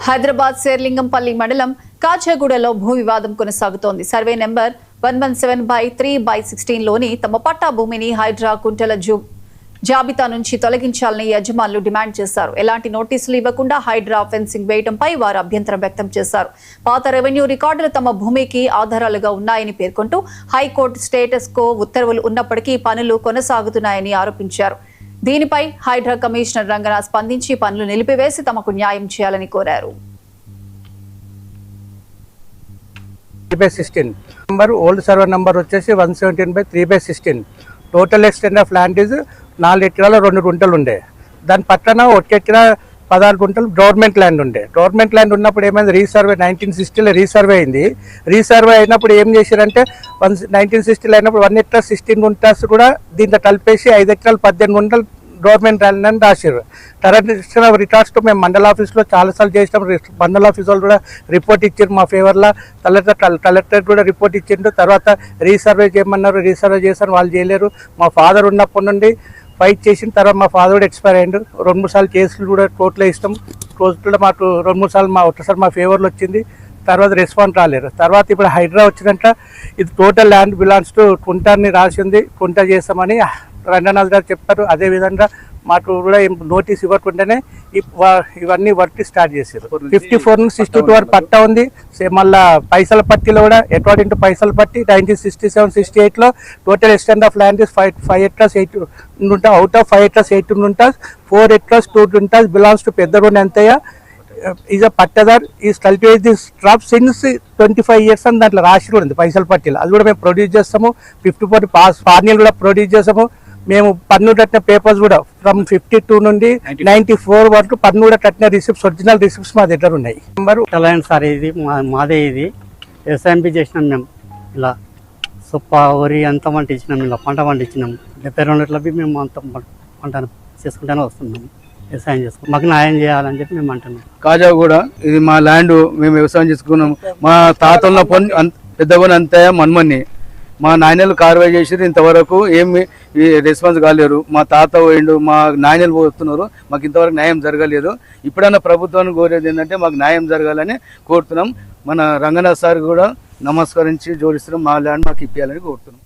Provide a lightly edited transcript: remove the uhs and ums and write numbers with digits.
హైదరాబాద్ శేర్లింగంపల్లి మండలం కాచాగూడలో భూ వివాదం కొనసాగుతోంది. సర్వే నెంబర్ 117/3/16 లోని తమ పట్టా భూమిని హైడ్రా కుంటల జాబితా నుంచి తొలగించాలని యజమానులు డిమాండ్ చేశారు. ఎలాంటి నోటీసులు ఇవ్వకుండా హైడ్రా ఫెన్సింగ్ వేయడంపై వారు అభ్యంతరం వ్యక్తం చేశారు. పాత రెవెన్యూ రికార్డులు తమ భూమికి ఆధారాలుగా ఉన్నాయని పేర్కొంటూ హైకోర్టు స్టేటస్ కో ఉత్తర్వులు ఉన్నప్పటికీ పనులు కొనసాగుతున్నాయని ఆరోపించారు. దీనిపై హైడ్రా కమిషనర్ రంగనాథ్ స్పందించి పనులు నిలిపివేసి తమకు న్యాయం చేయాలని కోరారు. ఓల్డ్ సర్వర్ నంబర్ వచ్చేసి 117/3/16. Total extent of land is 4 ఎకరాల 2 గుంటలు ఉండే. దాని పక్కన 1 ఎకరా 16 గుంటలు గవర్నమెంట్ ల్యాండ్ ఉండే. గవర్నమెంట్ ల్యాండ్ ఉన్నప్పుడు ఏమైంది, రీసర్వే 1960లో రీసర్వే అయింది. రీసర్వే అయినప్పుడు ఏం చేశారంటే 1960లో అయినప్పుడు 1 ఎకరా 16 గుంటాస్ కూడా దీంట్లో కలిపేసి 5 ఎకరాలు 18 గుంటలు గవర్నమెంట్ ల్యాండ్ అని రాశారు. కరెక్షన్ ఆఫ్ రికార్డ్స్తో మేము మండల ఆఫీస్లో చాలాసార్లు చేసినాం. మండల ఆఫీస్ వాళ్ళు కూడా రిపోర్ట్ ఇచ్చారు మా ఫేవర్లో. కలెక్టర్ కూడా రిపోర్ట్ ఇచ్చిండు. తర్వాత రీసర్వే చేయమన్నారు, రీసర్వే చేశారు, వాళ్ళు చేయలేరు. మా ఫాదర్ ఉన్నప్పటి నుండి ఫైట్ చేసిన తర్వాత మా ఫాదర్ కూడా ఎక్స్పైర్ అయ్యిండు. 2-3 సార్లు కేసులు కూడా కోర్టులో ఇస్తాం. కోర్టులో మాకు 2-3 సార్లు ఒకసారి మా ఫేవర్లో వచ్చింది. తర్వాత రెస్పాన్స్ రాలేరు. తర్వాత ఇప్పుడు హైడ్రా వచ్చినాక ఇది టోటల్ ల్యాండ్ బిలాంగ్స్ టు కుంటాన్ని రాసింది, కుంటా చేస్తామని రంగనాథ్ గారు చెప్పారు. అదేవిధంగా మాకు కూడా నోటీస్ ఇవ్వకుండానే ఇవన్నీ వర్క్ స్టార్ట్ చేశారు. 54 నుంచి 62 వరకు పట్టా ఉంది. మళ్ళీ పైసల పట్టిలో కూడా అకార్డింగ్ టు పైసల పట్టి 1967-68లో total extent of land is 5 acres 8 ఉంటా. అవుట్ ఆఫ్ 5 acres 18 ఉంటా. 4 acres 2 ఉంటా belongs to Peddagonda Entayya is a pattadar. ఈ cultivate this crop since 25 years అని దాంట్లో రాసి కూడా ఉంది పైసల పట్టిలో. అది కూడా మేము ప్రొడ్యూస్ చేస్తాము. 54 ఫార్నీలు కూడా ప్రొడ్యూస్ చేస్తాము. మేము పన్ను కట్టిన పేపర్స్ కూడా ఫ్రమ్ 52 నుండి 94 వరకు పన్ను కూడా కట్టిన రిసిప్ట్స్, ఒరిజినల్ రిసిప్ట్స్ మా దగ్గర ఉన్నాయి. సార్ ఇది మాదే, ఇది వ్యవసాయం చేసినాం మేము. ఇలా సొప్ప వరి అంతా పండించినాం, ఇలా పంట పండించినాం. 72 మేము అంత పంట చేసుకుంటూనే వస్తున్నాం. వ్యవసాయం చేసుకున్నాం, మాకు న్యాయం చేయాలని చెప్పి మేము అంటున్నాం. కాజాగూడ ఇది మా ల్యాండ్, మేము వ్యవసాయం చేసుకున్నాం. మా తాతల పెద్దగొని అంతే మన్మన్ని మా నాయనలు కార్యవాయి చేసి ఇంతవరకు ఏమి రెస్పాన్స్ కాలేరు. మా తాత పోయిండు, మా నాయనలు పోతున్నారు, మాకు ఇంతవరకు న్యాయం జరగలేదు. ఇప్పుడన్నా ప్రభుత్వాన్ని కోరేది ఏంటంటే మాకు న్యాయం జరగాలని కోరుతున్నాం. మన రంగనాథ్ సార్ కూడా నమస్కరించి జోడిస్తున్నాం, మా ల్యాండ్ మాకు ఇప్పించాలని కోరుతున్నాం.